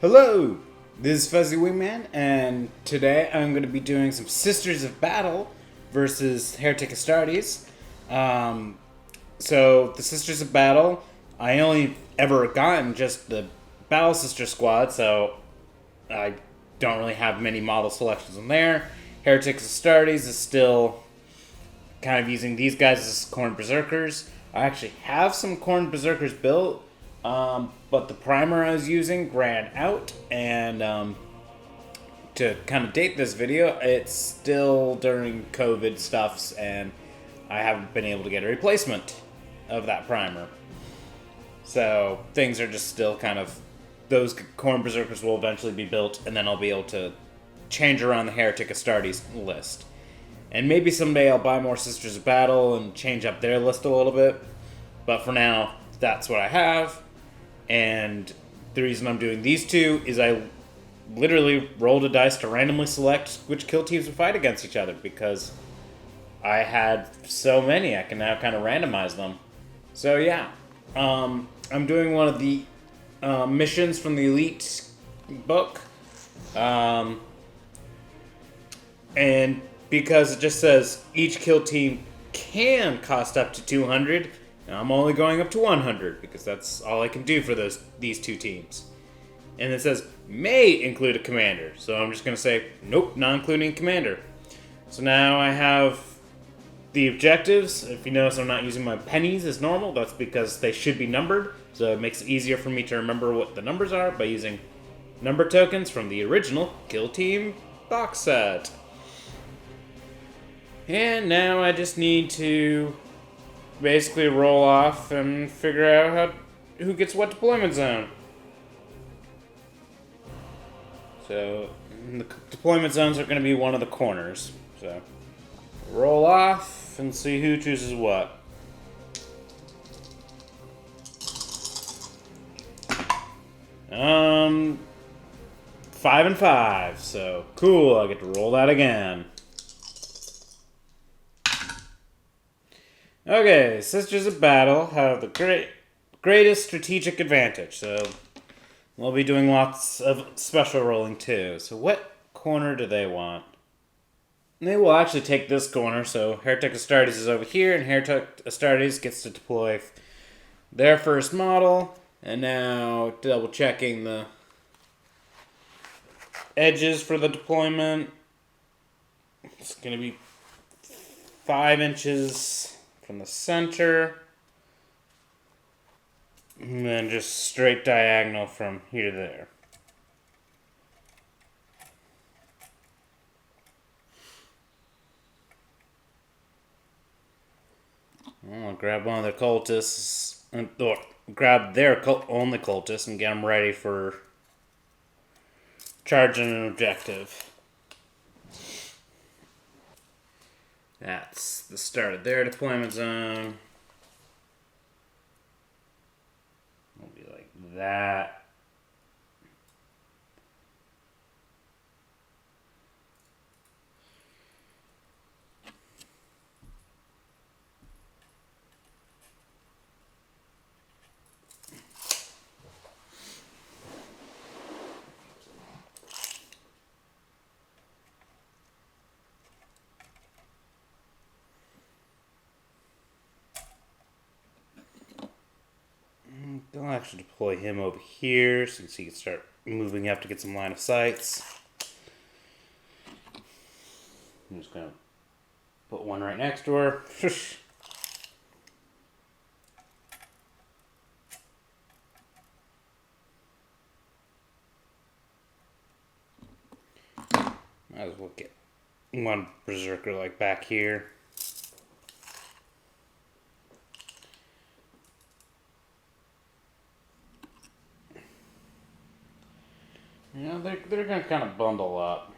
Hello, this is Fuzzy Wingman, and today I'm going to be doing some Sisters of Battle versus Heretic Astartes. So the Sisters of Battle, I only ever gotten just the Battle Sister squad, so I don't really have many model selections on there. Heretics Astartes is still kind of using these guys as Khorne Berserkers. I actually have some Khorne Berserkers built, but the primer I was using ran out, and to kind of date this video, it's still during COVID stuffs, and I haven't been able to get a replacement of that primer. So things are just still kind of, those Khorne Berserkers will eventually be built, and then I'll be able to change around the Heretic Astartes list. And maybe someday I'll buy more Sisters of Battle and change up their list a little bit. But for now, that's what I have. And the reason I'm doing these two is I literally rolled a dice to randomly select which kill teams would fight against each other, because I had so many, I can now kind of randomize them. So yeah, I'm doing one of the missions from the Elite book. And because it just says each kill team can cost up to 200, I'm only going up to 100 because that's all I can do for these two teams. And it says may include a commander, so I'm just going to say nope, not including commander. So now I have the objectives. If you notice, I'm not using my pennies as normal. That's because they should be numbered, so it makes it easier for me to remember what the numbers are by using number tokens from the original Kill Team box set. And now I just need to basically roll off and figure out who gets what deployment zone. So the deployment zones are going to be one of the corners. So roll off and see who chooses what. Um, 5 and 5. So cool. I get to roll that again. Okay, Sisters of Battle have the greatest strategic advantage, so we'll be doing lots of special rolling too. So what corner do they want? They will actually take this corner, so Heretic Astartes is over here, and Heretic Astartes gets to deploy their first model. And now double checking the edges for the deployment. It's going to be 5 inches from the center, and then just straight diagonal from here to there. I'll grab one of the cultists, or grab their only cultist and get them ready for charging an objective. That's the start of their deployment zone. It'll be like that. They'll actually deploy him over here since he can start moving up to get some line of sights. I'm just going to put one right next to her. Might as well get one Berserker like back here. You know, they're going to kind of bundle up.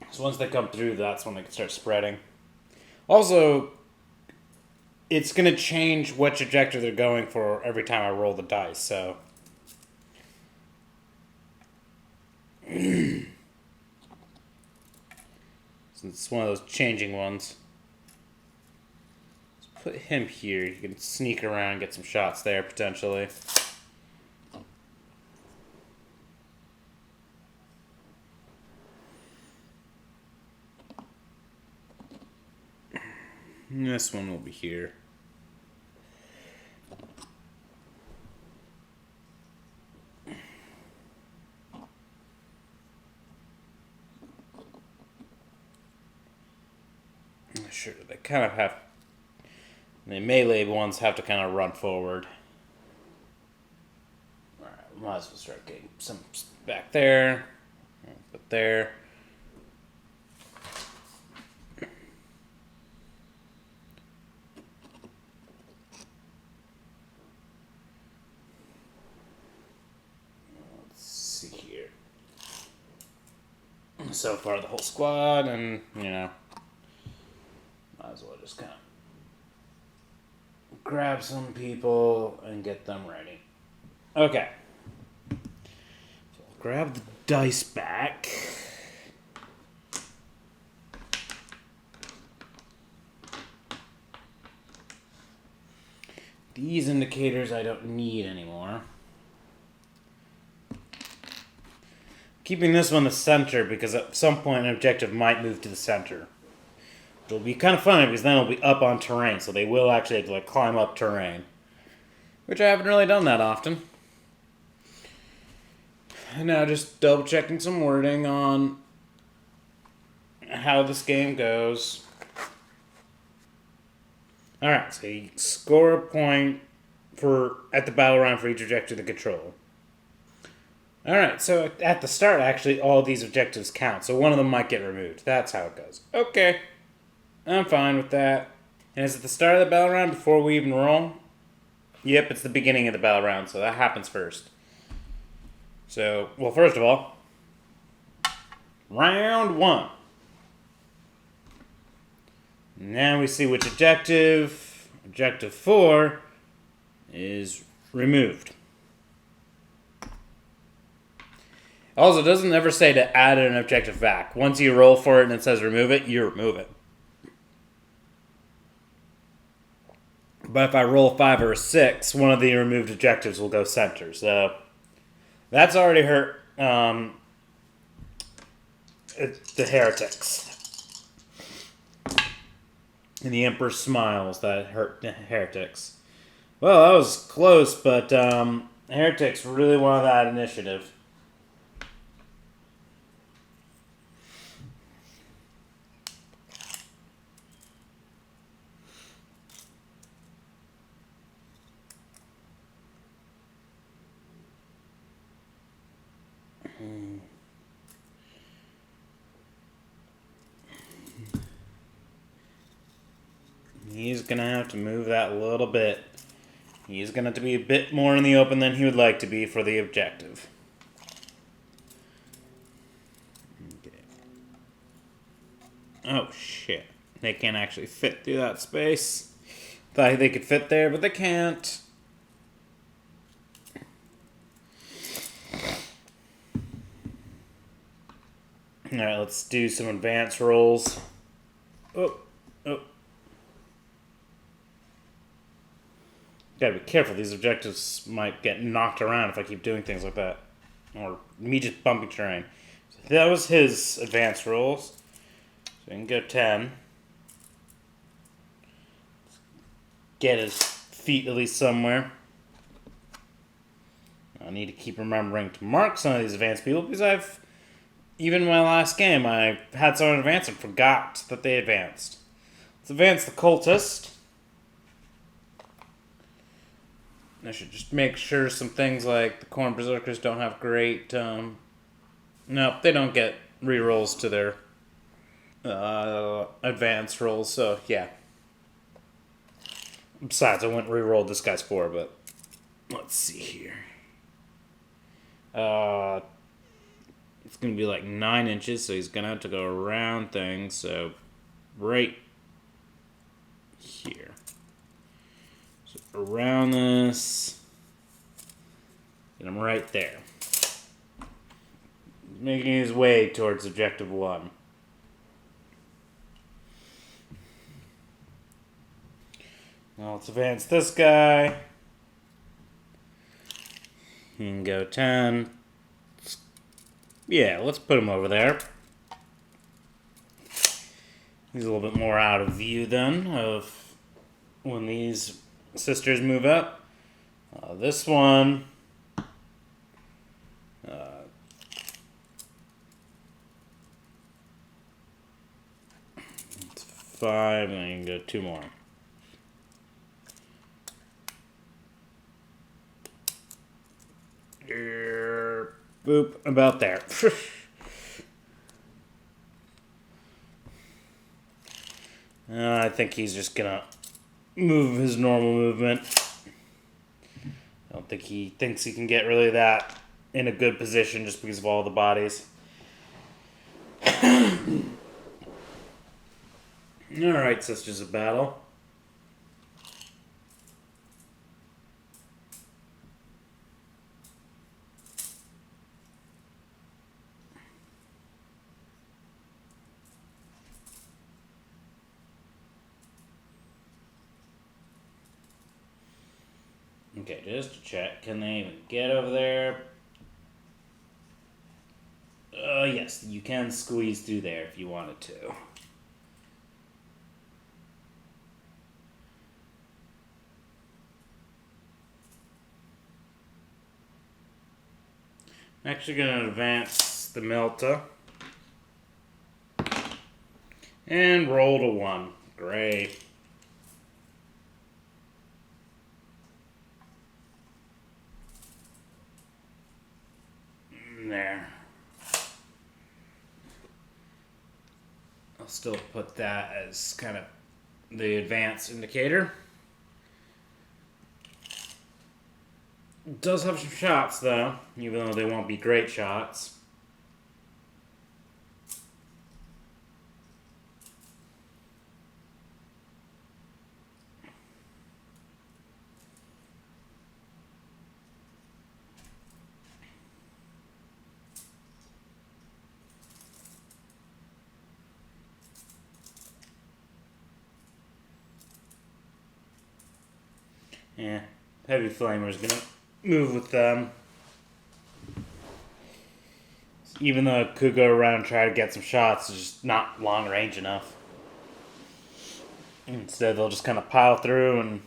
So once they come through, that's when they can start spreading. Also, it's going to change which objective they're going for every time I roll the dice, so. Since it's one of those changing ones. Let's put him here. You can sneak around and get some shots there, potentially. This one will be here. Sure, they kind of have... The melee ones have to kind of run forward. Alright, might as well start getting some back there. Put there. Let's see here. So far, the whole squad, and, you know, might as well just kind of grab some people and get them ready. Okay. So I'll grab the dice back. These indicators I don't need anymore. Keeping this one the center because at some point an objective might move to the center. It'll be kind of funny because then it'll be up on terrain, so they will actually have to like climb up terrain. Which I haven't really done that often. And now just double checking some wording on how this game goes. Alright, so you score a point at the battle round for each objective to control. Alright, so at the start, actually, all these objectives count. So one of them might get removed. That's how it goes. Okay. I'm fine with that. And is it the start of the battle round before we even roll? Yep, it's the beginning of the battle round, so that happens first. So, well, first of all, round 1. Now we see which objective, objective 4, is removed. Also, it doesn't ever say to add an objective back. Once you roll for it and it says remove it, you remove it. But if I roll a 5 or a 6, one of the removed objectives will go center. So that's already hurt the Heretics. And the Emperor smiles. That hurt the Heretics. Well, that was close, but Heretics really wanted that initiative. He's going to have to move that a little bit. He's going to have to be a bit more in the open than he would like to be for the objective. Okay. Oh, shit. They can't actually fit through that space. Thought they could fit there, but they can't. Alright, let's do some advance rolls. Oh. Gotta be careful, these objectives might get knocked around if I keep doing things like that. Or me just bumping terrain. So that was his advance rolls. So we can go 10. Get his feet at least somewhere. I need to keep remembering to mark some of these advanced people because even in my last game, I had someone advance and forgot that they advanced. Let's advance the cultist. I should just make sure some things like the Khorne Berserkers don't have great... no, they don't get rerolls to their advance rolls, so yeah. Besides, I wouldn't reroll this guy's 4, but let's see here. It's going to be like 9 inches, so he's going to have to go around things, so right here. Around this, and I'm right there. He's making his way towards objective 1. Now let's advance this guy. He can go 10. Yeah, let's put him over there. He's a little bit more out of view then of when these sisters move up. This one, it's 5, and then you can go 2 more. Boop, about there. I think he's just gonna move his normal movement. I don't think he thinks he can get really that in a good position just because of all the bodies. Alright, Sisters of Battle. Okay, just to check, can they even get over there? Yes, you can squeeze through there if you wanted to. I'm actually going to advance the Melta. And roll to 1. Great. There. I'll still put that as kind of the advance indicator. It does have some shots though, even though they won't be great shots. Yeah, Heavy Flamer's gonna move with them. Even though it could go around and try to get some shots, it's just not long range enough. Instead, they'll just kind of pile through and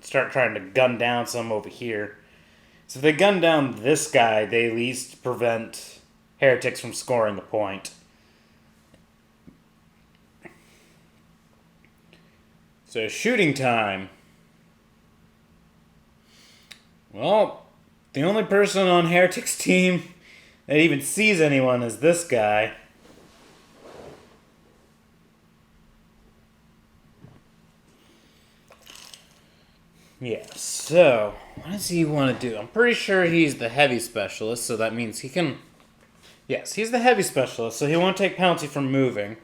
start trying to gun down some over here. So if they gun down this guy, they at least prevent Heretics from scoring a point. So shooting time. Well, the only person on Heretics' team that even sees anyone is this guy. Yeah, so what does he want to do? I'm pretty sure he's the heavy specialist, so that means he can... Yes, he's the heavy specialist, so he won't take penalty from moving.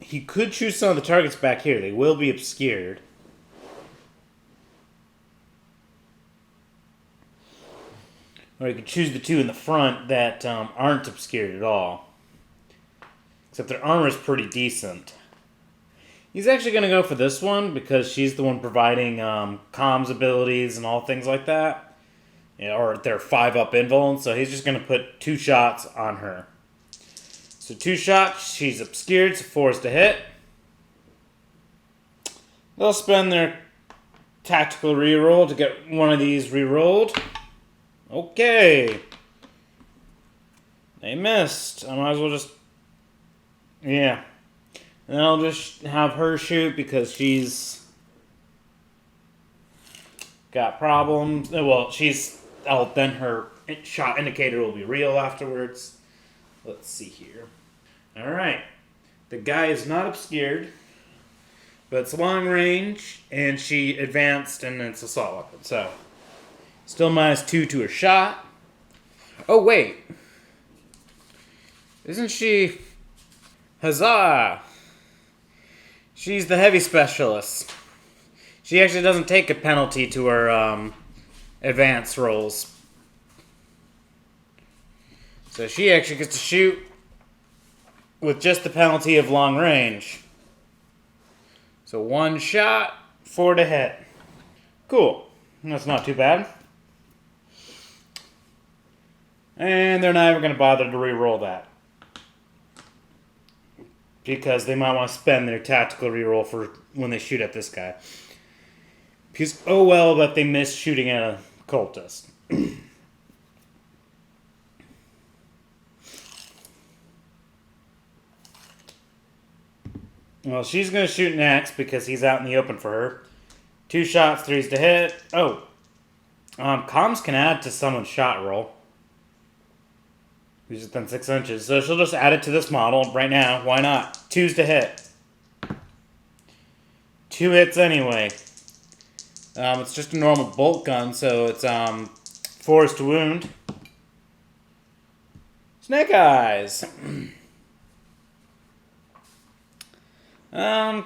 He could choose some of the targets back here. They will be obscured. Or you could choose the 2 in the front that aren't obscured at all. Except their armor is pretty decent. He's actually going to go for this one because she's the one providing comms abilities and all things like that. Yeah, or their 5-up invuln, so he's just going to put 2 shots on her. So 2 shots, she's obscured, so 4 is to hit. They'll spend their tactical reroll to get one of these rerolled. Okay. They missed. I might as well just... Yeah. And then I'll just have her shoot because she's got problems. Well, then her shot indicator will be real afterwards. Let's see here. Alright. The guy is not obscured, but it's long range, and she advanced, and it's assault weapon. So, still -2 to her shot. Oh, wait. Isn't she... Huzzah! She's the heavy specialist. She actually doesn't take a penalty to her advance rolls. So she actually gets to shoot with just the penalty of long range. So 1 shot, 4 to hit. Cool. That's not too bad. And they're not even going to bother to re-roll that. because they might want to spend their tactical reroll for when they shoot at this guy. Because, oh well, that they missed shooting at a cultist. Well, she's going to shoot next because he's out in the open for her. 2 shots, 3s to hit. Oh. Comms can add to someone's shot roll. Who's within 6 inches. So she'll just add it to this model right now. Why not? 2s to hit. 2 hits anyway. It's just a normal bolt gun, so it's 4s to wound. Snake Eyes.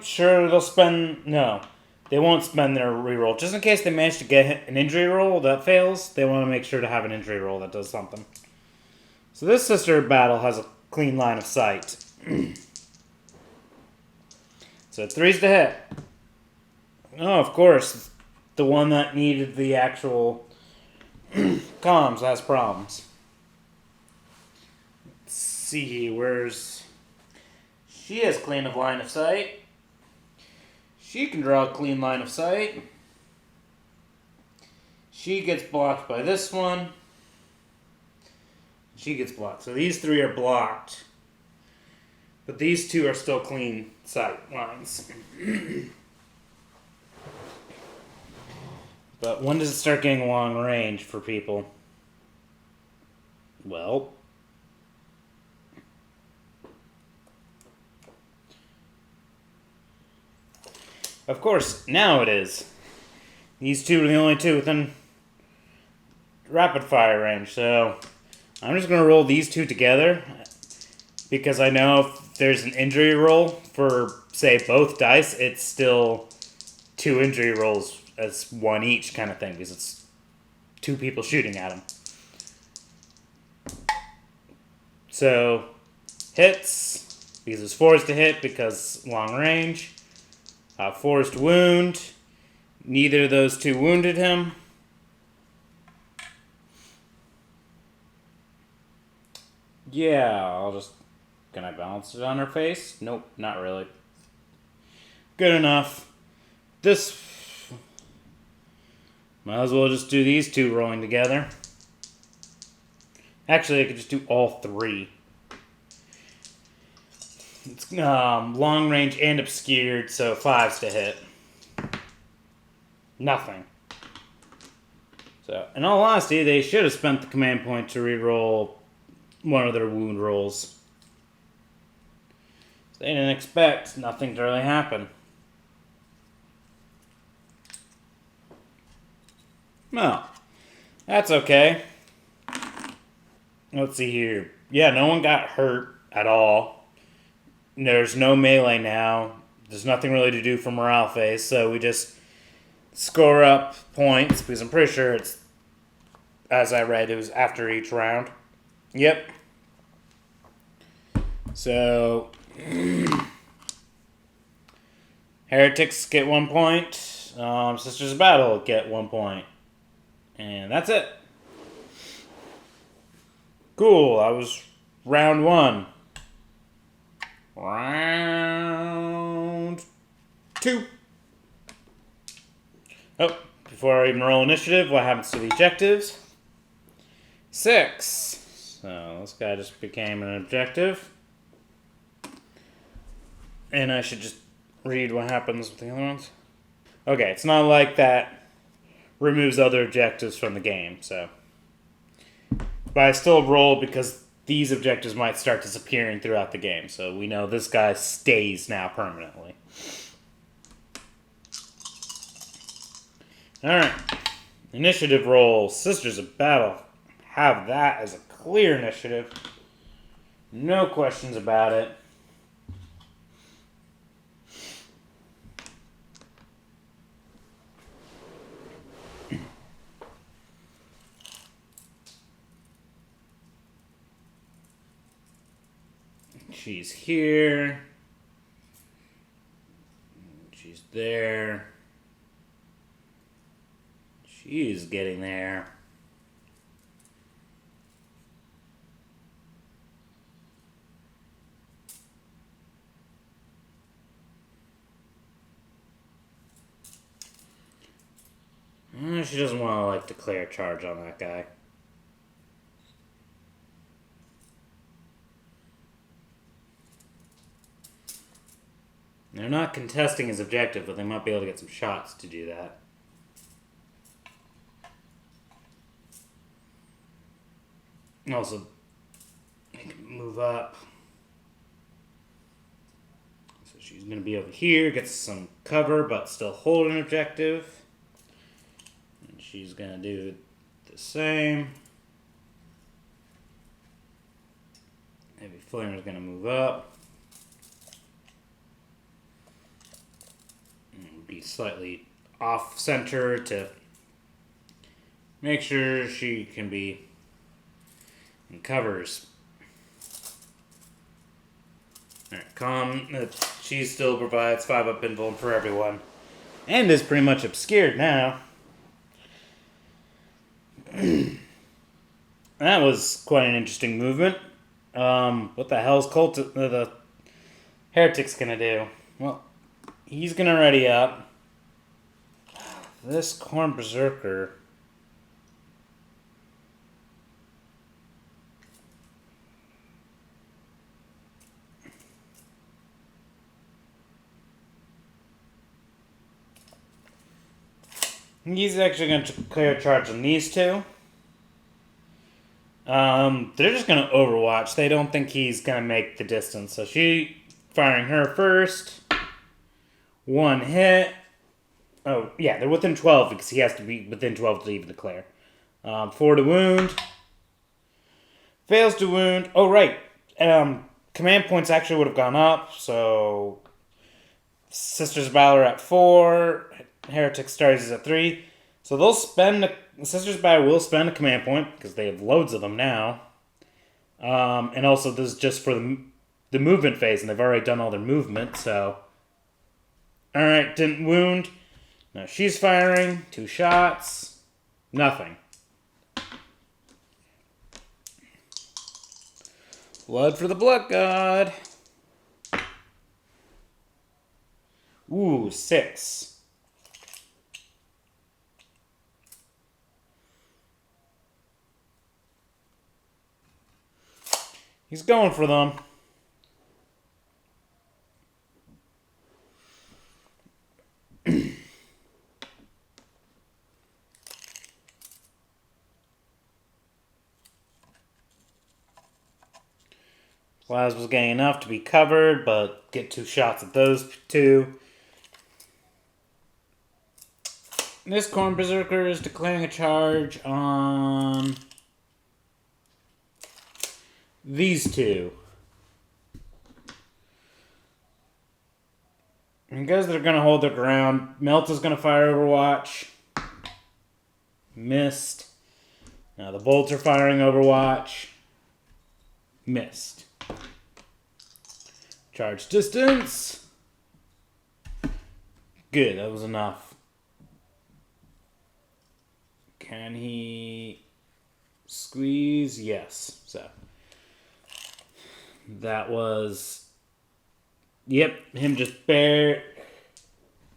Sure they'll spend... No. They won't spend their reroll. Just in case they manage to get an injury roll that fails, they want to make sure to have an injury roll that does something. So this sister battle has a clean line of sight. So 3s to hit. Oh, of course. The one that needed the actual comms has problems. Let's see, where's... She has clean of line of sight. She can draw a clean line of sight. She gets blocked by this one. She gets blocked. So these 3 are blocked. But these 2 are still clean sight lines. But when does it start getting long range for people? Well... Of course, now it is. These 2 are the only 2 within rapid fire range, so I'm just going to roll these 2 together because I know if there's an injury roll for, say, both dice, it's still 2 injury rolls as 1 each kind of thing because it's 2 people shooting at him. So, hits, because it's 4s to hit because long range. 4s to wound. Neither of those 2 wounded him. Yeah, I'll just... Can I balance it on her face? Nope, not really. Good enough. This... Might as well just do these 2 rolling together. Actually, I could just do all 3. It's long range and obscured, so 5s to hit. Nothing. So, in all honesty, they should have spent the command point to reroll one of their wound rolls. They didn't expect nothing to really happen. Well, that's okay. Let's see here. Yeah, no one got hurt at all. There's no melee now. There's nothing really to do for morale phase, so we just score up points, because I'm pretty sure it's, as I read, it was after each round. Yep. So, Heretics get 1 point. Sisters of Battle get 1 point. And that's it. Cool, that was round 1. Round 2. Oh, before I even roll initiative, what happens to the objectives? 6. So this guy just became an objective. And I should just read what happens with the other ones. Okay, it's not like that removes other objectives from the game, so. But I still roll because these objectives might start disappearing throughout the game, so we know this guy stays now permanently. Alright. Initiative roll. Sisters of Battle. Have that as a clear initiative. No questions about it. She's here. She's there. She's getting there. She doesn't want to, like, declare charge on that guy. They're not contesting his objective, but they might be able to get some shots to do that. Also, they can move up. So she's going to be over here, gets some cover, but still hold an objective. And she's going to do the same. Heavy Flamer is going to move up. And be slightly off center to make sure she can be in covers. Alright, calm. She still provides 5-up invuln for everyone. And is pretty much obscured now. That was quite an interesting movement. What the hell's the Heretic's gonna do? Well, he's gonna ready up. This Khorne Berserker. He's actually going to declare charge on these two. They're just going to overwatch. They don't think he's going to make the distance. So she firing her first. 1 hit. Oh, yeah, they're within 12 because he has to be within 12 to even declare. 4 to wound. Fails to wound. Oh, right. Command points actually would have gone up. So Sisters of Valor at 4. Heretic Astartes is at 3. So they'll spend... Sisters of Valor will spend a command point, because they have loads of them now. And also, this is just for the movement phase, and they've already done all their movement, so... Alright, didn't wound. Now she's firing. 2 shots. Nothing. Blood for the Blood God. Ooh, 6. He's going for them. Plasma's getting enough to be covered, but get 2 shots at those 2. This Khorne Berserker is declaring a charge on these 2. And because they're going to hold their ground, Melta's going to fire Overwatch. Missed. Now the bolts are firing Overwatch. Missed. Charge distance. Good, that was enough. Can he squeeze? Yes. So that was... Yep, him just bare...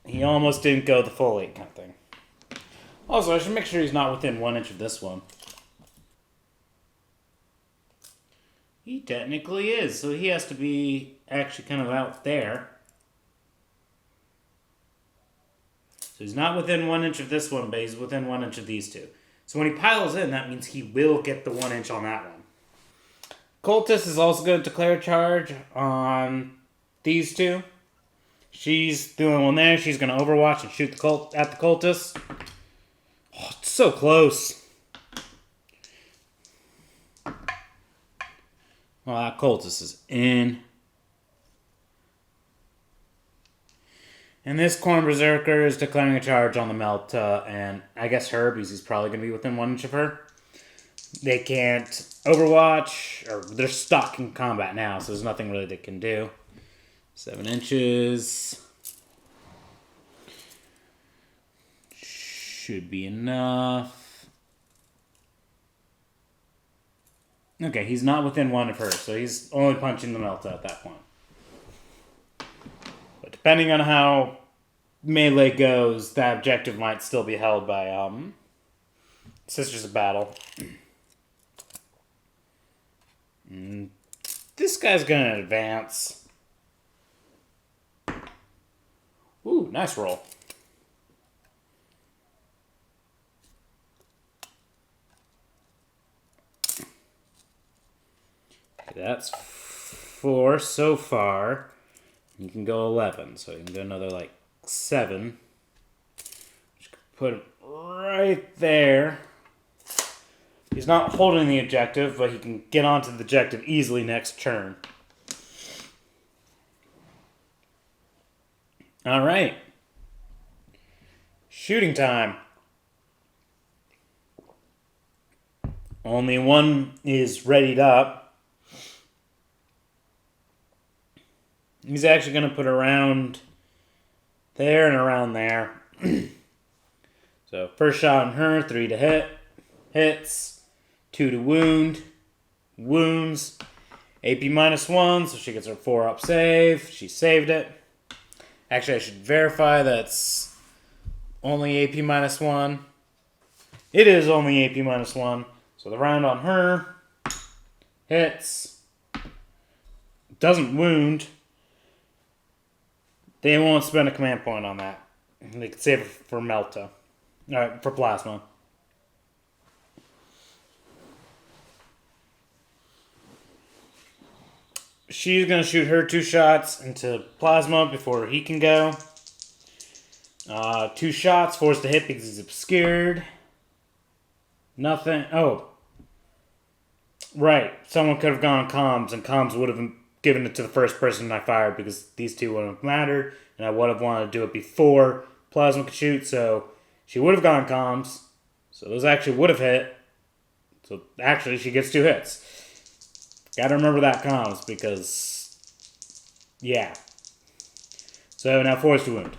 He almost didn't go the full 8 kind of thing. Also, I should make sure he's not within 1 inch of this one. He technically is, so he has to be actually kind of out there. So he's not within 1 inch of this one, but he's within 1 inch of these 2. So when he piles in, that means he will get the 1 inch on that one. Cultist is also going to declare a charge on these 2. She's the only one there. She's going to overwatch and shoot at the cultist. Oh, it's so close. Well, that cultist is in. And this Khorne Berserker is declaring a charge on the Melta, and I guess her, because he's probably going to be within 1 inch of her. They can't overwatch, or they're stuck in combat now, so there's nothing really they can do. 7 inches. Should be enough. Okay, he's not within 1 of her, so he's only punching the Melta at that point. But depending on how melee goes, that objective might still be held by Sisters of Battle. This guy's gonna advance. Ooh, nice roll. That's 4 so far. You can go 11, so you can go another, like, 7. Just put it right there. He's not holding the objective, but he can get onto the objective easily next turn. Alright. Shooting time. Only one is readied up. He's actually going to put around there and around there. So, first shot on her, 3 to hit. Hits. 2 to wound. Wounds. AP -1, so she gets her 4-up save. She saved it. Actually, I should verify that's only AP -1. It is only AP -1. So the round on her hits. Doesn't wound. They won't spend a command point on that. They can save it for Melta. Alright, for Plasma. She's going to shoot her 2 shots into Plasma before he can go. 2 shots, forced to hit because he's obscured. Nothing. Oh. Right. Someone could have gone comms, and comms would have given it to the first person I fired because these 2 wouldn't have mattered, and I would have wanted to do it before Plasma could shoot, so she would have gone comms. So those actually would have hit. So actually, she gets 2 hits. Gotta remember that comms because, yeah. So now forced to wound.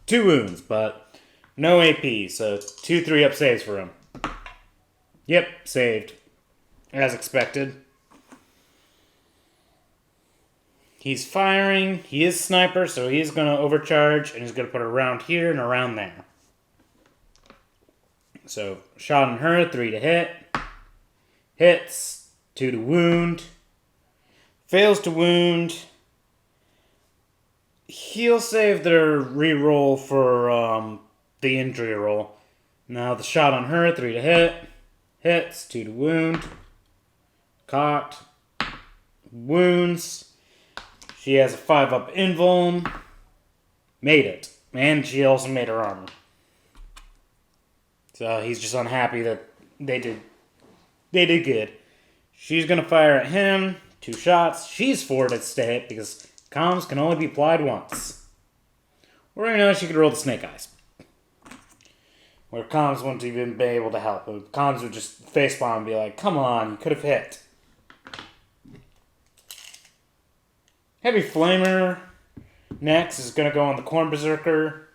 2 wounds, but no AP, so 2 3-up saves for him. Yep, saved. As expected. He's firing. He is sniper, so he's going to overcharge, and he's going to put a round here and a round there. So, shot on her, 3 to hit. Hits, 2 to wound. Fails to wound. He'll save their reroll for the injury roll. Now the shot on her, 3 to hit. Hits, 2 to wound. Cocked. Wounds. She has a 5-up invuln. Made it. And she also made her armor. So he's just unhappy that they did good. She's going to fire at him. 2 shots. She's 4 to hit because comms can only be applied once. Or right now she could roll the snake eyes. Where comms wouldn't even be able to help. Comms would just facepalm and be like, come on, you could have hit. Heavy Flamer next is going to go on the Khorne Berserker.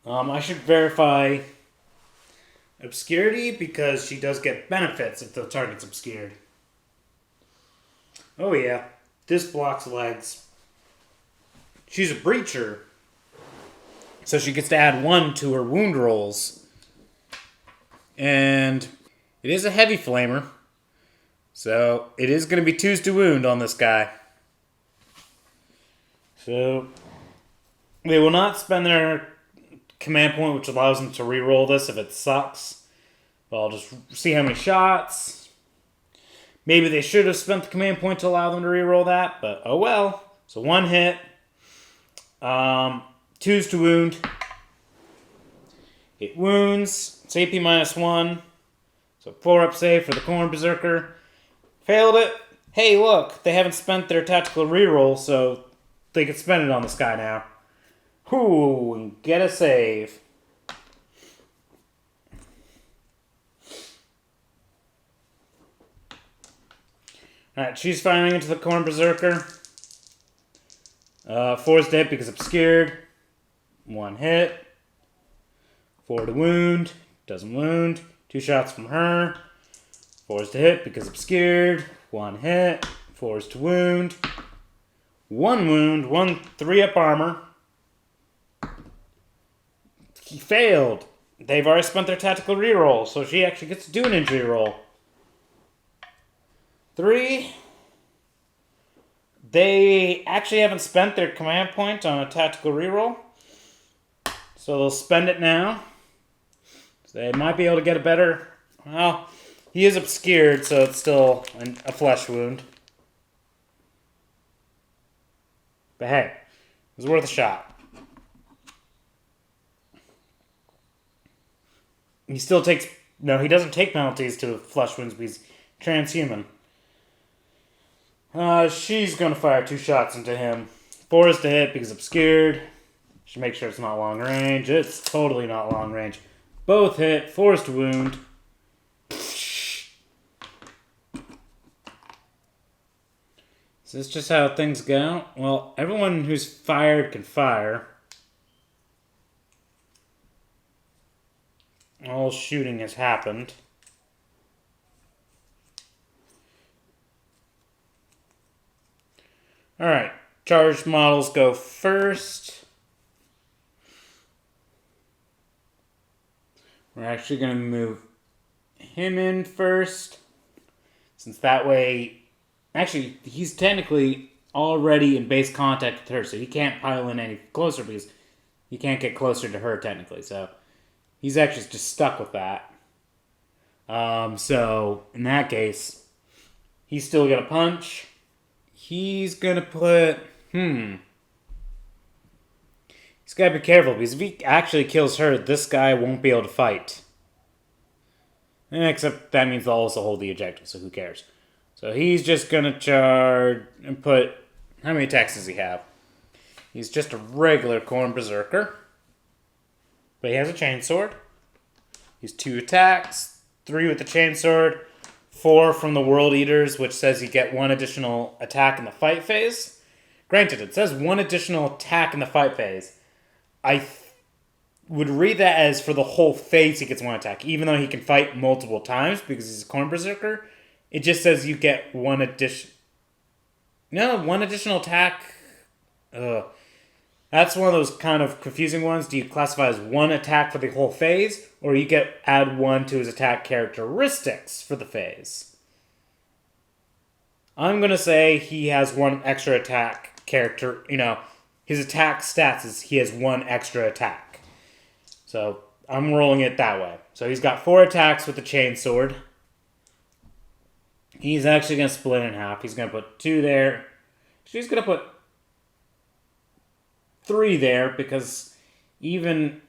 I should verify obscurity because she does get benefits if the target's obscured. Oh yeah, this blocks legs. She's a breacher, so she gets to add 1 to her wound rolls. And it is a heavy flamer, so it is going to be 2s to wound on this guy. So they will not spend their command point, which allows them to reroll this if it sucks. But I'll just see how many shots. Maybe they should have spent the command point to allow them to reroll that, but oh well. So 1 hit. 2s to wound. It wounds. It's AP -1. So 4-up save for the Khorne Berserker. Failed it. Hey, look, they haven't spent their tactical reroll, so they can spend it on this guy now. Ooh, and get a save. Alright, she's firing into the Khorne Berserker. 4's to hit because obscured. 1 hit. 4 to wound. Doesn't wound. 2 shots from her. 4's to hit because obscured. 1 hit. 4's to wound. 1 wound. 1 3-up armor. He failed. They've already spent their tactical reroll, so she actually gets to do an injury roll. 3. They actually haven't spent their command point on a tactical reroll, so they'll spend it now. So they might be able to get a better... Well, he is obscured, so it's still a flesh wound. But hey, it was worth a shot. He still takes... No, he doesn't take penalties to flesh wounds because he's transhuman. She's going to fire 2 shots into him. 4 is to hit because obscured. Should make sure it's not long range. It's totally not long range. Both hit. 4 is to wound. Is this just how things go? Well, everyone who's fired can fire. All shooting has happened. Alright, charged models go first. We're actually going to move him in first. Since that way... Actually, he's technically already in base contact with her, so he can't pile in any closer because he can't get closer to her technically. So he's actually just stuck with that. So in that case, he's still going to punch. He's going to put... He's got to be careful because if he actually kills her, this guy won't be able to fight. Except that means they'll also hold the objective, so who cares? So he's just going to charge and put... How many attacks does he have? He's just a regular Khorne Berserker. But he has a chainsword. He's 2 attacks. 3 with the chainsword. 4 from the World Eaters, which says you get 1 additional attack in the fight phase. Granted, it says 1 additional attack in the fight phase. I would read that as for the whole phase he gets 1 attack, even though he can fight multiple times because he's a Khorne Berserker. It just says you get 1 addition... No, 1 additional attack. That's one of those kind of confusing ones. Do you classify as 1 attack for the whole phase, or you add 1 to his attack characteristics for the phase? I'm going to say he has 1 extra attack character. His attack stats is he has 1 extra attack. So I'm rolling it that way. So he's got 4 attacks with the chainsword. He's actually going to split in half. He's going to put 2 there. She's going to put 3 there because even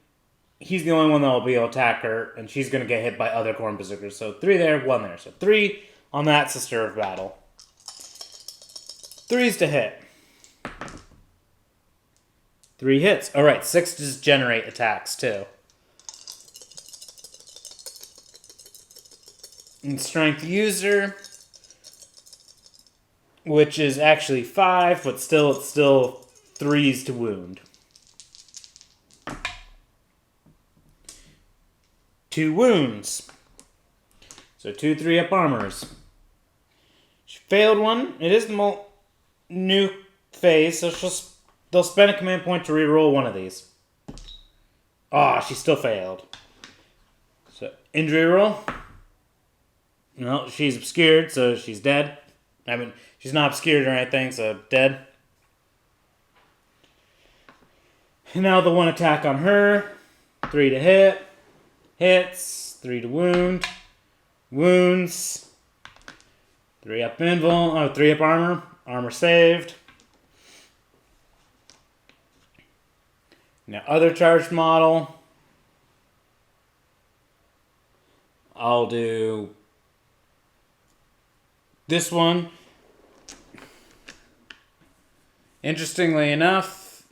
he's the only one that will be able to attack her, and she's going to get hit by other Khorne Berserkers. So 3 there, 1 there. So 3 on that Sister of Battle. 3's to hit. 3 hits. Alright, 6 does generate attacks too. And Strength User, which is actually 5, but still it's still 3s to wound. 2 wounds. So 2 3-up armors. She failed 1. It is the new phase, so they'll spend a command point to reroll 1 of these. She still failed. So injury roll. No, she's obscured, so she's dead. I mean, she's not obscured or anything, so dead. And now the 1 attack on her. 3 to hit. Hits. 3 to wound. Wounds. 3-up invul. 3-up armor. Armor saved. Now, other charged model. I'll do this one. Interestingly enough,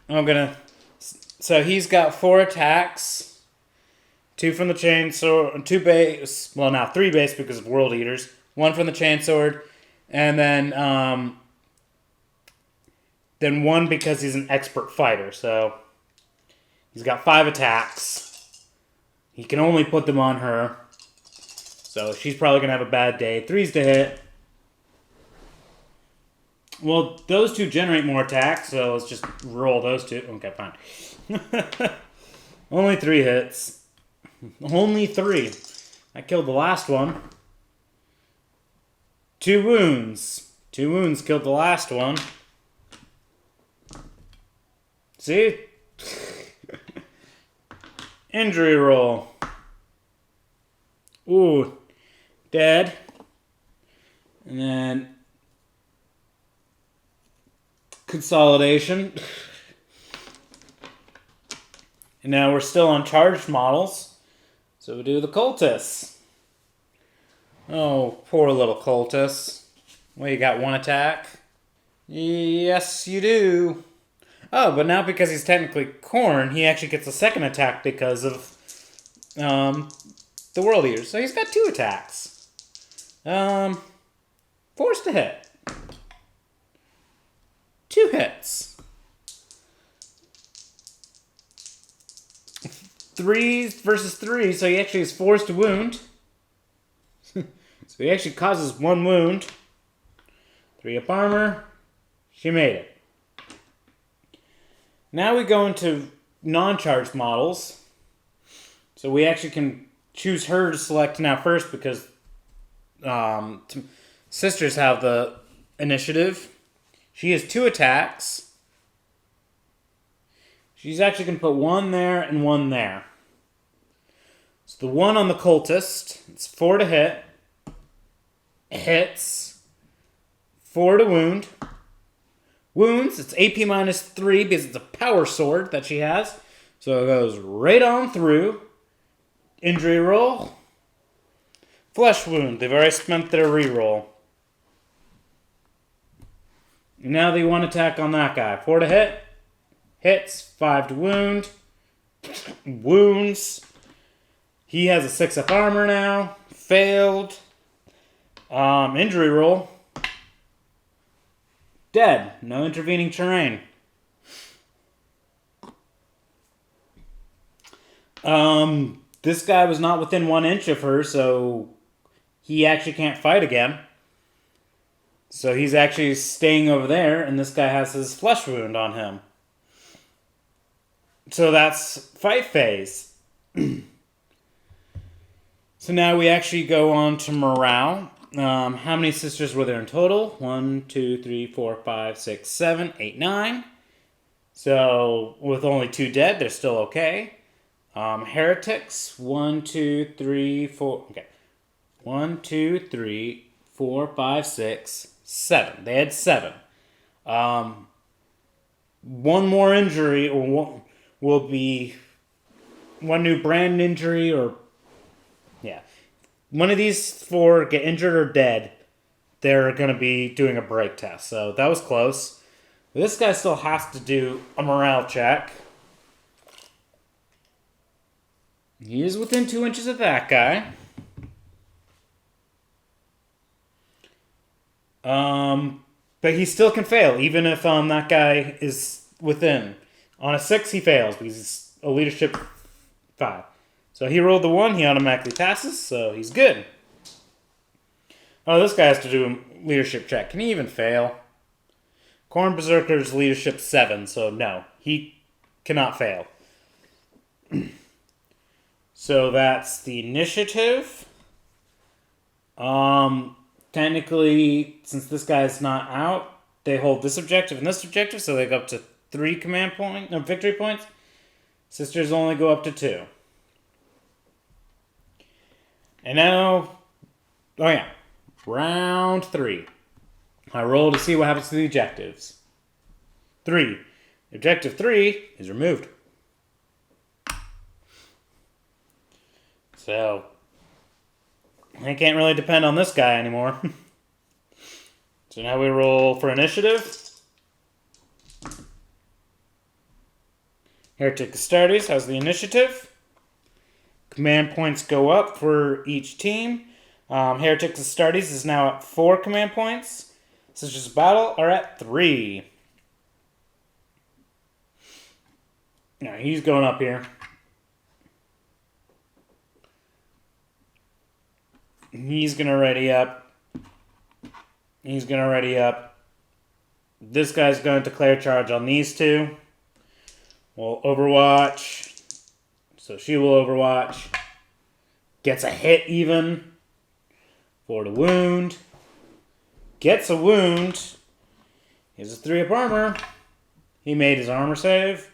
so he's got 4 attacks. 2 from the chainsword, 2 base, well now 3 base because of World Eaters. 1 from the chainsword, and then 1 because he's an expert fighter. So he's got 5 attacks. He can only put them on her. So she's probably going to have a bad day. 3's to hit. Well, those two generate more attack, so let's just roll those two. Okay, fine. Only 3 hits. Only 3. I killed the last one. 2 wounds. 2 wounds killed the last one. See? Injury roll. Ooh. Dead. And then consolidation. And now we're still on charged models. So we do the cultists. Oh, poor little cultists. Well, you got 1 attack? Yes, you do. Oh, but now because he's technically Khorne, he actually gets a 2nd attack because of the World Eaters. So he's got 2 attacks. Forced to hit. 2 hits. 3 versus 3, so he actually is forced to wound. So he actually causes 1 wound. 3 up armor. She made it. Now we go into non-charged models. So we actually can choose her to select now first because sisters have the initiative. She has 2 attacks. She's actually going to put 1 there and 1 there. So the 1 on the cultist, it's 4 to hit. Hits. 4 to wound. Wounds, it's AP minus 3 because it's a power sword that she has. So it goes right on through. Injury roll. Flesh wound, they've already spent their reroll. Now the 1 attack on that guy. 4 to hit. Hits. 5 to wound. Wounds. He has a 6 up armor now. Failed. Injury roll. Dead. No intervening terrain. This guy was not within 1 inch of her, so he actually can't fight again. So he's actually staying over there, and this guy has his flesh wound on him. So that's fight phase. So now we actually go on to morale. How many sisters were there in total? 1, 2, 3, 4, 5, 6, 7, 8, 9. So with only 2 dead, they're still okay. Heretics, 1, 2, 3, 4. Okay. 1, 2, 3, 4, 5, 6, 7. They had 7. 1 more injury or 1 will be 1 new brand injury or yeah. One of these 4 get injured or dead, they're going to be doing a break test. So that was close. This guy still has to do a morale check. He is within 2 inches of that guy. But he still can fail, even if that guy is within. On a 6, he fails because he's a leadership 5. So he rolled the 1, he automatically passes, so he's good. Oh, this guy has to do a leadership check. Can he even fail? Khorne Berserkers leadership 7, so no, he cannot fail. So that's the initiative. Technically, since this guy's not out, they hold this objective and this objective, so they go up to 3 victory points. Sisters only go up to 2. And now, oh yeah, round 3. I roll to see what happens to the objectives. 3. Objective 3 is removed. So, I can't really depend on this guy anymore. So now we roll for initiative. Heretic Astartes has the initiative. Command points go up for each team. Heretics Astartes is now at 4 command points. Sisters of Battle are at 3. Now he's going up here. He's going to ready up. He's going to ready up. This guy's going to declare charge on these two. We'll overwatch. So she will overwatch. Gets a hit even. For the wound. Gets a wound. He has a 3 up armor. He made his armor save.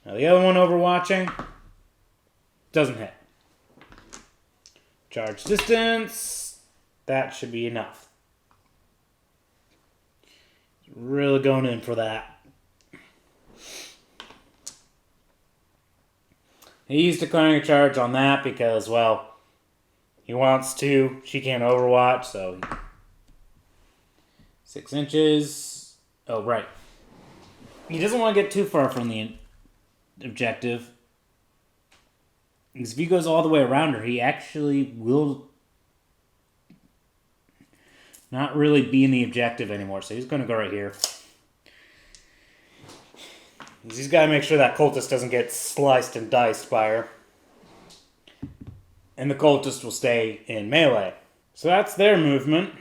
Now the other one overwatching. Doesn't hit. Charge distance. That should be enough. Really going in for that. He's declaring a charge on that because, well, he wants to. She can't overwatch, so 6 inches. Oh, right. He doesn't want to get too far from the objective. Because if he goes all the way around her, he actually will not really be in the objective anymore. So he's going to go right here. He's got to make sure that cultist doesn't get sliced and diced by her. And the cultist will stay in melee. So that's their movement.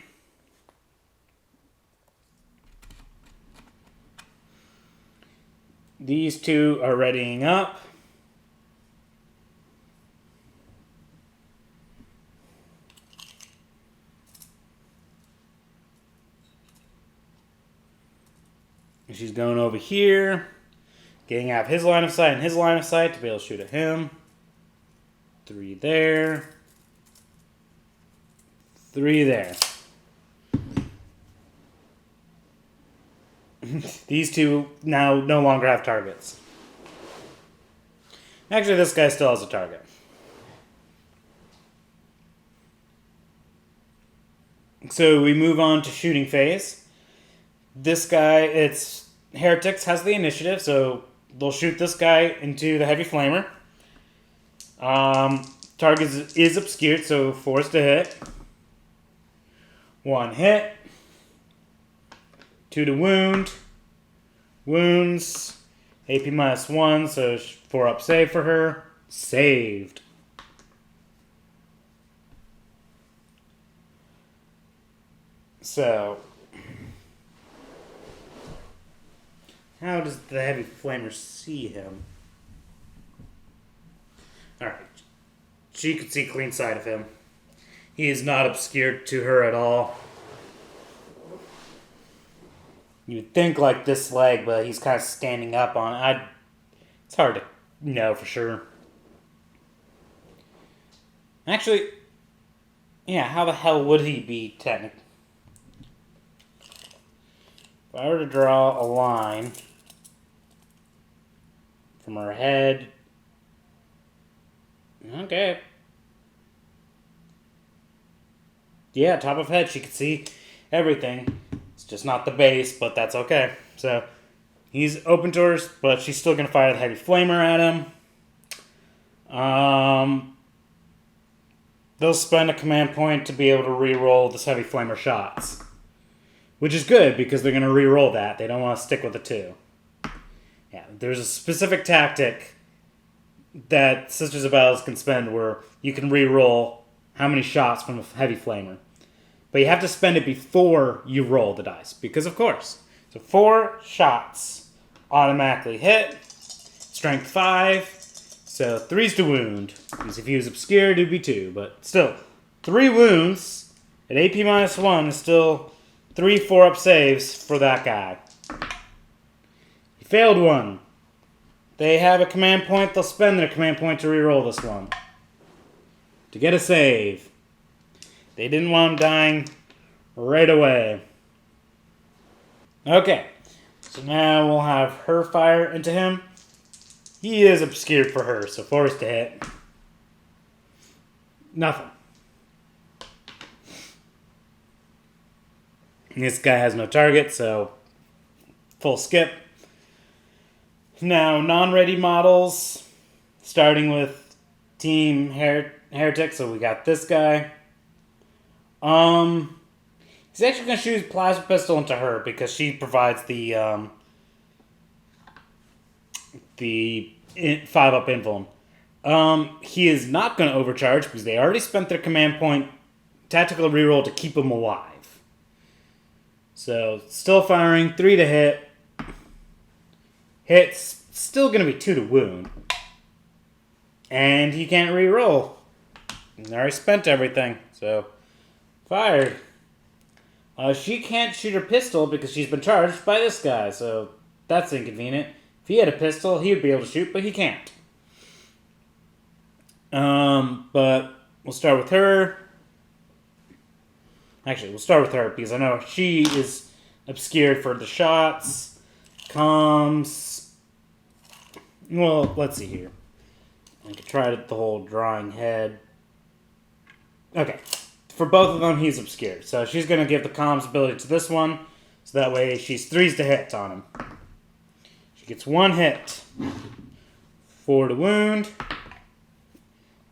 These two are readying up. She's going over here. Getting out of his line of sight and his line of sight to be able to shoot at him. 3 there. 3 there. These two now no longer have targets. Actually, this guy still has a target. So we move on to shooting phase. This guy, it's Heretics, has the initiative, so they'll shoot this guy into the heavy flamer. Target is obscured, so forced to hit. 1 hit. 2 to wound. Wounds. AP -1, so 4 up save for her. Saved. So, how does the heavy flamer see him? Alright. She could see clean sight of him. He is not obscured to her at all. You'd think like this leg, but he's kind of standing up on it. It's hard to know for sure. Actually, yeah, how the hell would he be technically? If I were to draw a line from her head. Okay. Yeah, top of head, she could see everything. It's just not the base, but that's okay. So, he's open to her, but she's still going to fire the heavy flamer at him. They'll spend a command point to be able to re-roll this heavy flamer shots. Which is good, because they're going to re-roll that. They don't want to stick with the 2. Yeah, there's a specific tactic that Sisters of Battles can spend where you can re-roll how many shots from a heavy flamer. But you have to spend it before you roll the dice, because of course. So 4 shots automatically hit. Strength 5. So 3's to wound. Because if he was obscured, it'd be 2. But still, 3 wounds at AP -1 is still 3 4-up saves for that guy. He failed 1. They have a command point. They'll spend their command point to reroll this one. To get a save. They didn't want him dying right away. Okay. So now we'll have her fire into him. He is obscured for her, so forced to hit. Nothing. This guy has no target, so full skip. Now, non-ready models, starting with Team Heretic, so we got this guy. He's actually going to shoot his plasma pistol into her because she provides the 5-up invuln. He is not going to overcharge because they already spent their command point tactical reroll to keep him alive. So, still firing, 3 to hit. Hit's still going to be 2 to wound. And he can't re-roll. I already spent everything, so fired. She can't shoot her pistol because she's been charged by this guy, so that's inconvenient. If he had a pistol, he would be able to shoot, but he can't. But we'll start with her. Actually, we'll start with her because I know she is obscured for the shots. Comms. Well, let's see here. I could try the whole drawing head. Okay. For both of them, he's obscured. So she's going to give the comms ability to this one. So that way she's 3s to hit on him. She gets 1 hit. 4 to wound.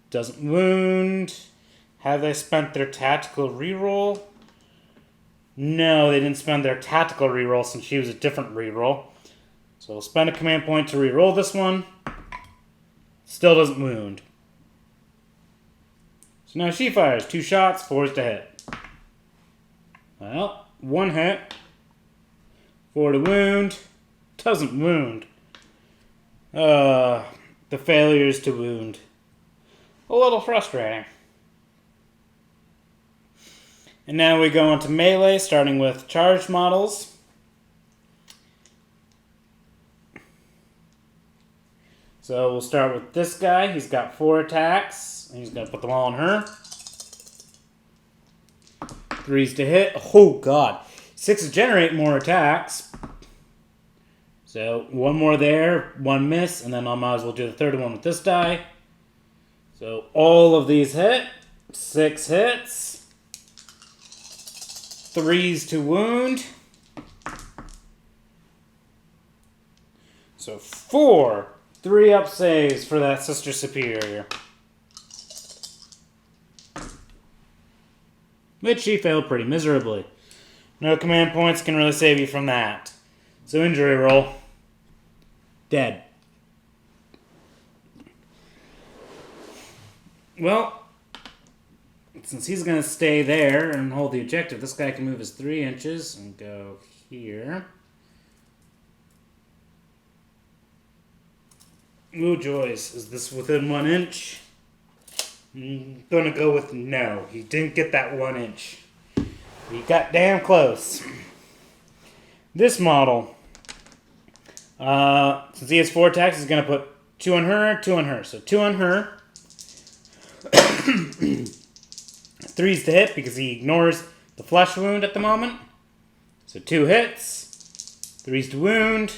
Doesn't wound. Have they spent their tactical reroll? No, they didn't spend their tactical reroll since she was a different reroll. So we'll spend a command point to reroll this one. Still doesn't wound. So now she fires 2 shots, 4s to hit. Well, 1 hit. 4 to wound. Doesn't wound. The failures to wound. A little frustrating. And now we go into melee, starting with charged models. So we'll start with this guy. He's got 4 attacks. And he's going to put them all on her. 3s to hit. Oh, God. 6 to generate more attacks. So 1 more there, 1 miss, and then I might as well do the third one with this die. So all of these hit. 6 hits. 3s to wound. So 4 3-up saves for that Sister Superior. Which she failed pretty miserably. No command points can really save you from that. So injury roll. Dead. Well, since he's going to stay there and hold the objective, this guy can move his 3 inches and go here. Ooh, joys. Is this within 1 inch? I'm gonna go with no. He didn't get that 1 inch. He got damn close. This model, since he has 4 attacks, he's gonna put 2 on her, 2 on her. So 2 on her. 3s to hit because he ignores the flesh wound at the moment. So 2 hits. 3s to wound.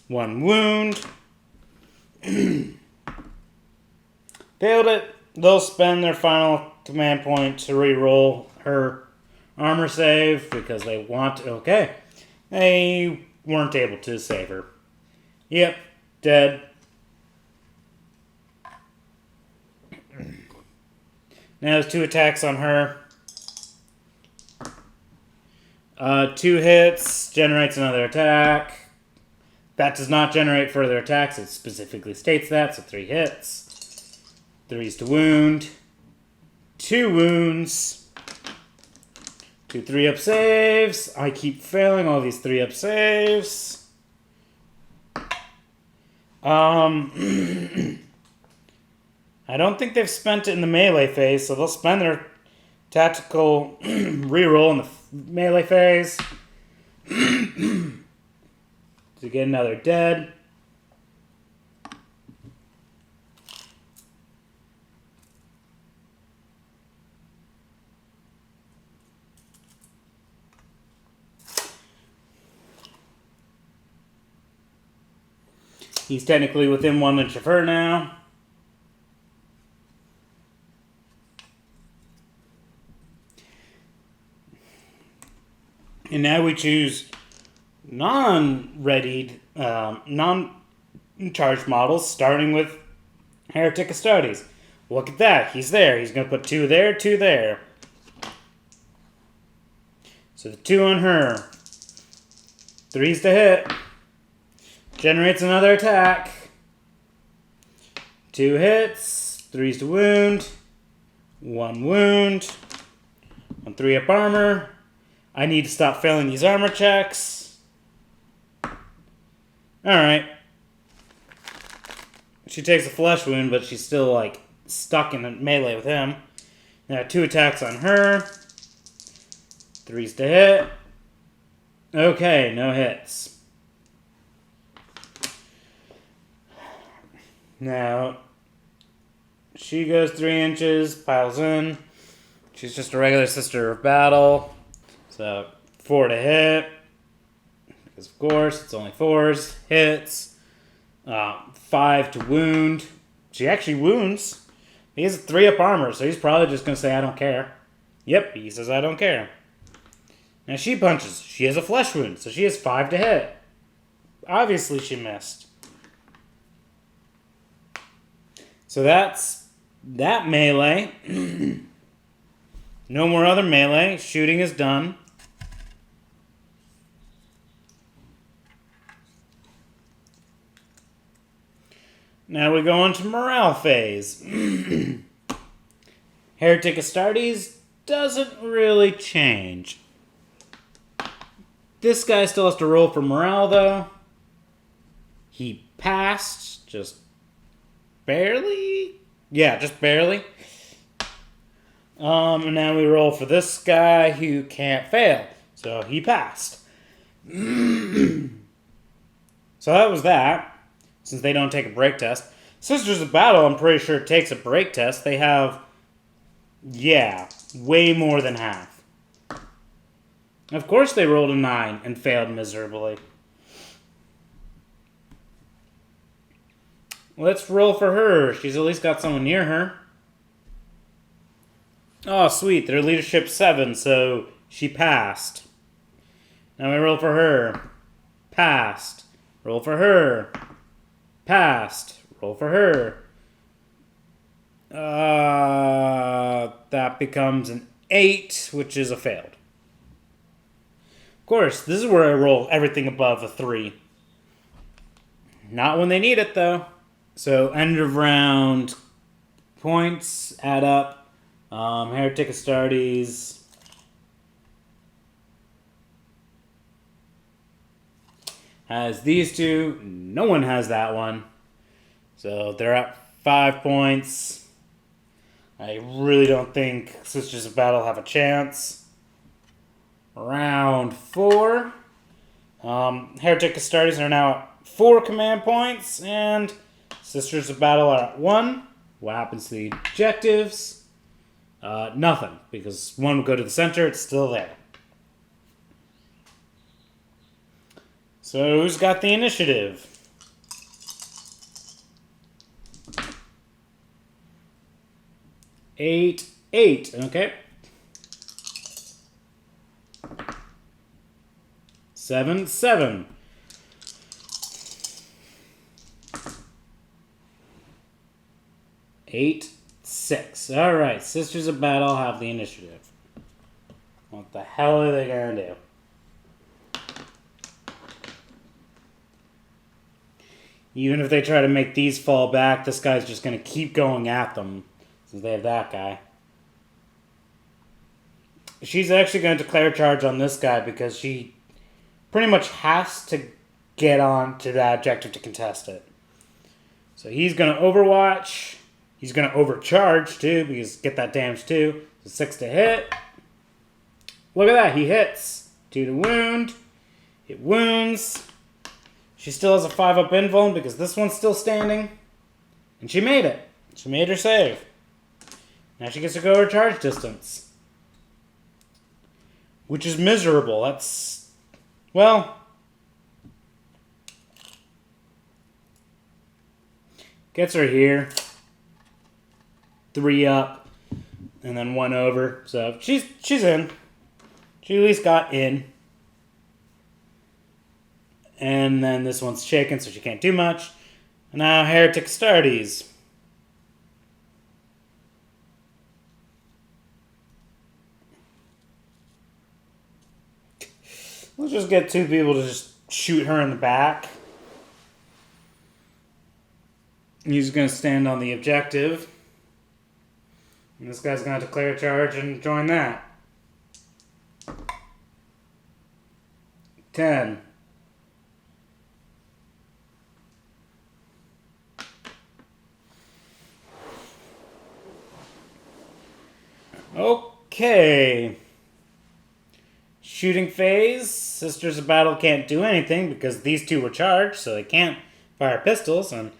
1 wound. Failed it. They'll spend their final command point to re-roll her armor save because they want to. Okay. They weren't able to save her. Yep. Dead. Now there's 2 attacks on her. 2 hits. Generates another attack. That does not generate further attacks. It specifically states that. So 3 hits. 3s to wound. 2 wounds. 2 3-up saves. I keep failing all these 3-up saves. I don't think they've spent it in the melee phase, so they'll spend their tactical reroll in the melee phase. To get another dead. He's technically within 1 inch of her now. And now we choose non-readied, non-charged models, starting with Heretic Astartes. Look at that. He's there. He's going to put 2 there, 2 there. So the 2 on her. 3s to hit. Generates another attack. 2 hits. 3s to wound. 1 wound. 1 3-up armor. I need to stop failing these armor checks. Alright. She takes a flesh wound, but she's still, like, stuck in a melee with him. Now 2 attacks on her. 3's to hit. Okay, no hits. Now, she goes 3 inches, piles in. She's just a regular Sister of Battle. So, 4 to hit. Because, of course, it's only 4s. Hits. 5 to wound. She actually wounds. He has 3 up armor, so he's probably just going to say, I don't care. Yep, he says, I don't care. Now she punches. She has a flesh wound, so she has 5 to hit. Obviously she missed. So that's that melee. No more other melee. Shooting is done. Now we go on to morale phase. Heretic Astartes doesn't really change. This guy still has to roll for morale, though. He passed, just barely? Yeah, just barely. And now we roll for this guy who can't fail. So he passed. So that was that, since they don't take a break test. Sisters of Battle, I'm pretty sure, takes a break test. They have, yeah, way more than half. Of course they rolled a 9 and failed miserably. Let's roll for her. She's at least got someone near her. Oh, sweet. Their leadership's 7, so she passed. Now we roll for her. Passed. Roll for her. Passed. Roll for her. That becomes an 8, which is a failed. Of course, this is where I roll everything above a 3. Not when they need it, though. So, end of round points add up. Heretic Astartes has these 2. No one has that one. So, they're at 5 points. I really don't think Sisters of Battle have a chance. Round 4. Heretic Astartes are now at 4 command points, and Sisters of Battle are at 1. What happens to the objectives? Nothing, because 1 will go to the center, it's still there. So who's got the initiative? Eight, okay. 7. 8, 6. Alright, Sisters of Battle have the initiative. What the hell are they gonna do? Even if they try to make these fall back, this guy's just gonna keep going at them, since they have that guy. She's actually gonna declare charge on this guy because she pretty much has to get on to that objective to contest it. So he's going to overwatch. He's going to overcharge too, because get that damage too. So 6 to hit. Look at that, he hits. 2 to wound. It wounds. She still has a 5 up invuln because this one's still standing. And she made it. She made her save. Now she gets to go her charge distance. Which is miserable. That's... well, gets her here. 3 up, and then 1 over. So she's in. She at least got in. And then this one's shaken, so she can't do much. And now Heretic Astartes. Let's just get 2 people to just shoot her in the back. He's going to stand on the objective. And this guy's going to declare a charge and join that. 10. Okay. Shooting phase. Sisters of Battle can't do anything because these two were charged, so they can't fire pistols, and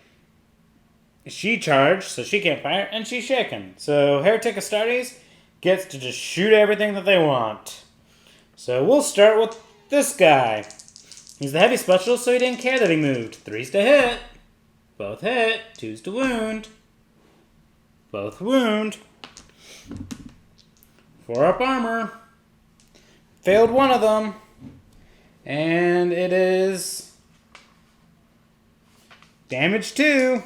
she charged, so she can't fire, and she's shaken. So Heretic Astartes gets to just shoot everything that they want. So we'll start with this guy. He's the heavy specialist, so he didn't care that he moved. 3's to hit. Both hit. 2's to wound. Both wound. 4 up armor. Failed one of them. And it is damage 2.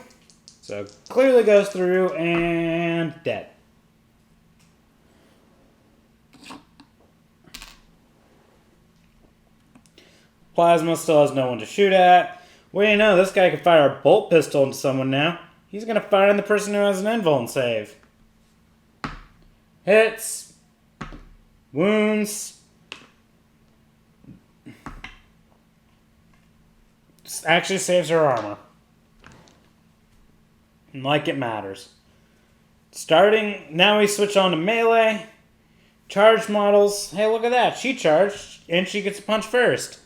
So clearly goes through and dead. Plasma still has no one to shoot at. What do you know? This guy can fire a bolt pistol into someone now. He's going to fire on the person who has an invuln save. Hits. Wounds. Actually saves her armor. Like it matters. Starting, now we switch on to melee. Charged models. Hey, look at that. She charged, and she gets a punch first.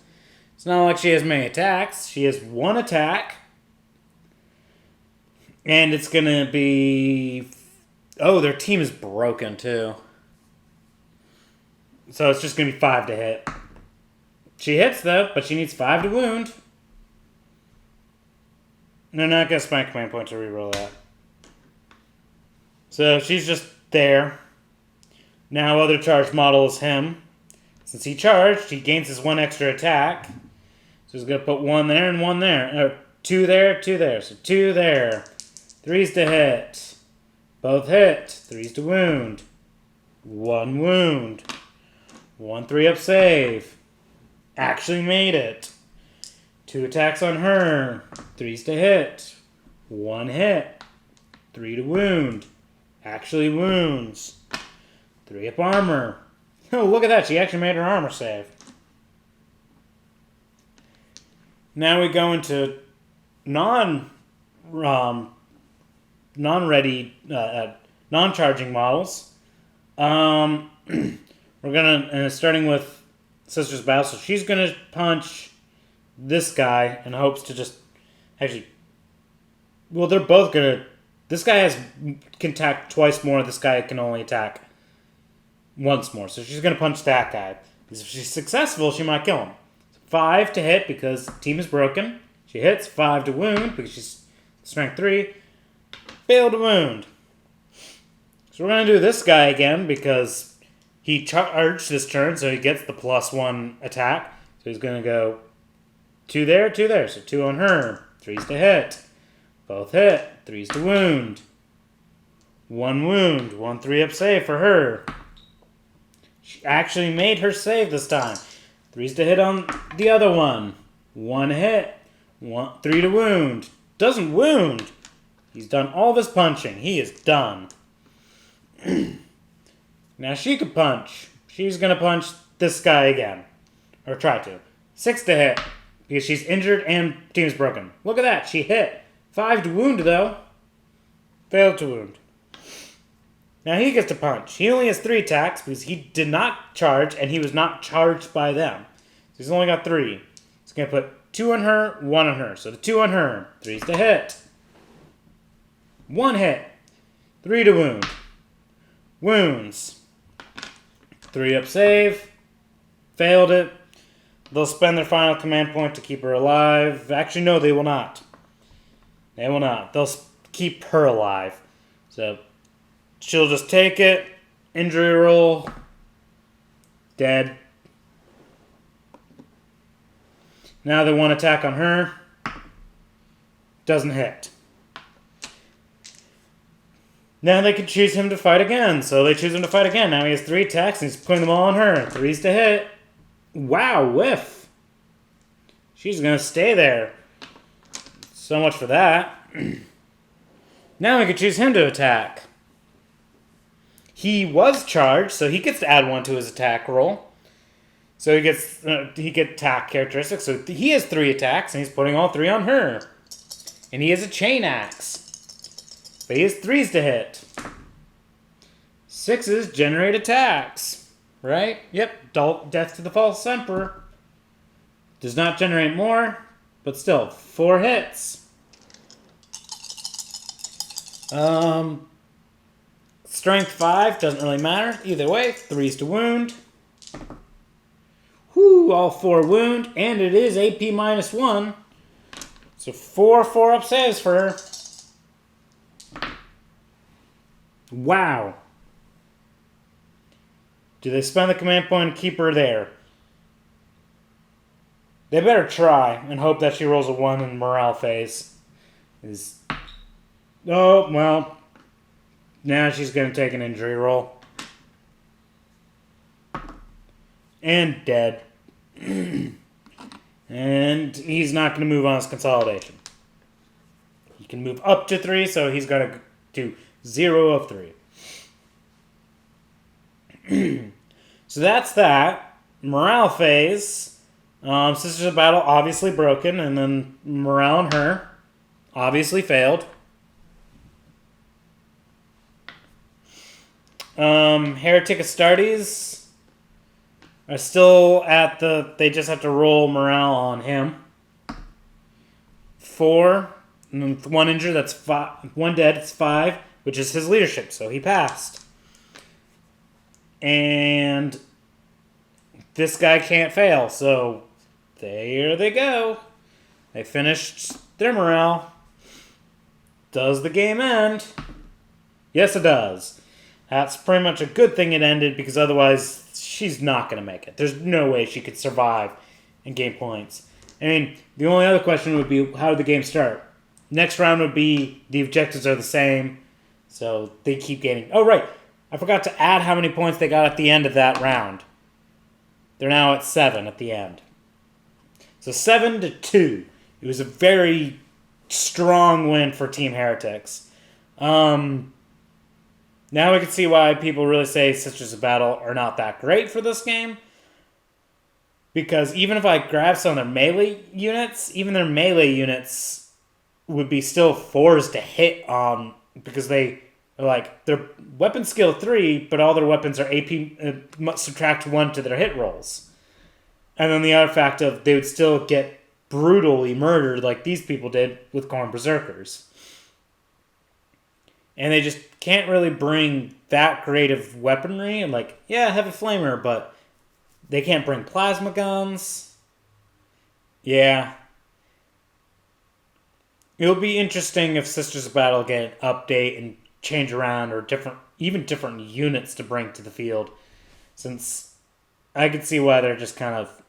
It's not like she has many attacks. She has one attack. And it's going to be... Oh, their team is broken, too. So it's just going to be 5 to hit. She hits, though, but she needs 5 to wound. They're not going to spend command point to reroll that. So she's just there. Now other charged model is him. Since he charged, he gains his 1 extra attack. So he's going to put 1 there and 1 there. 2 there, 2 there. So 2 there. 3's to hit. Both hit. 3's to wound. 1 wound. 1 3-up save. Actually made it. 2 attacks on her. 3's to hit. 1 hit. 3 to wound. Actually wounds. 3 up armor. Oh, look at that. She actually made her armor save. Now we go into non-ready, non-charging models. We're gonna starting with Sisters Battle. So she's gonna punch this guy in hopes to just actually. Well, they're both gonna. This guy can attack twice more. This guy can only attack once more. So she's gonna punch that guy. Because if she's successful, she might kill him. 5 to hit because team is broken. She hits. 5 to wound because she's strength 3. Failed to wound. So we're going to do this guy again because he charged this turn, so he gets the +1 attack. So he's going to go 2 there, 2 there. So 2 on her. 3's to hit. Both hit. 3's to wound. 1 wound. 1 3-up save for her. She actually made her save this time. 3's to hit on the other one. 1 hit. 3 to wound. Doesn't wound. He's done all of his punching. He is done. Now she could punch. She's going to punch this guy again. Or try to. 6 to hit. Because she's injured and team's broken. Look at that. She hit. 5 to wound, though. Failed to wound. Now he gets to punch. He only has 3 attacks because he did not charge and he was not charged by them. So he's only got 3. He's going to put 2 on her, 1 on her. So the 2 on her. 3's to hit. 1 hit. 3 to wound. Wounds. 3-up save. Failed it. They'll spend their final command point to keep her alive. Actually, no, they will not. They will not. They'll keep her alive. So she'll just take it. Injury roll. Dead. Now the 1 attack on her. Doesn't hit. Now they can choose him to fight again. So they choose him to fight again. Now he has 3 attacks and he's putting them all on her. 3's to hit. Wow, whiff. She's going to stay there. So much for that. Now we can choose him to attack. He was charged, so he gets to add 1 to his attack roll. So he get attack characteristics. So he has 3 attacks, and he's putting all 3 on her. And he has a chainaxe. But he has 3s to hit. 6s generate attacks. Right? Yep. Death to the False Emperor. Does not generate more, but still, 4 hits. Strength 5, doesn't really matter. Either way, 3s to wound. Whoo, all 4 wound, and it is AP -1. So 4 4-up saves for her. Wow. Do they spend the command point and keep her there? They better try and hope that she rolls a 1 in morale phase. Oh, well. Now she's going to take an injury roll. And dead. And he's not going to move on his consolidation. He can move up to 3, so he's got to do 0 of 3. So that's that. Morale phase. Sisters of Battle obviously broken, and then morale on her obviously failed. Heretic Astartes are still at they just have to roll morale on him. 4, and then 1 injured, that's 5, 1 dead, it's 5, which is his leadership, so he passed. And this guy can't fail, so there they go. They finished their morale. Does the game end? Yes, it does. That's pretty much a good thing it ended, because otherwise she's not going to make it. There's no way she could survive and gain points. I mean, the only other question would be, how did the game start? Next round would be, the objectives are the same, so they keep gaining. Oh, right. I forgot to add how many points they got at the end of that round. They're now at 7 at the end. So 7-2. It was a very strong win for Team Heretics. Now we can see why people really say Sisters of Battle are not that great for this game. Because even if I grab some of their melee units, even their melee units would be still 4s to hit on, because they are like, they're weapon skill 3, but all their weapons are AP, subtract 1 to their hit rolls. And then the other fact of they would still get brutally murdered like these people did with Khorne Berserkers. And they just can't really bring that great of weaponry. And like, yeah, heavy flamer, but they can't bring plasma guns. Yeah. It'll be interesting if Sisters of Battle get an update and change around, or even different units to bring to the field. Since I could see why they're just kind of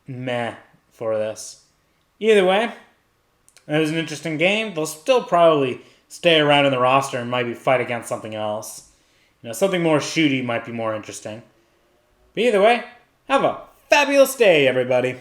meh for this. Either way, it was an interesting game. They'll still probably stay around in the roster and maybe fight against something else. You know, something more shooty might be more interesting. But either way, have a fabulous day, everybody.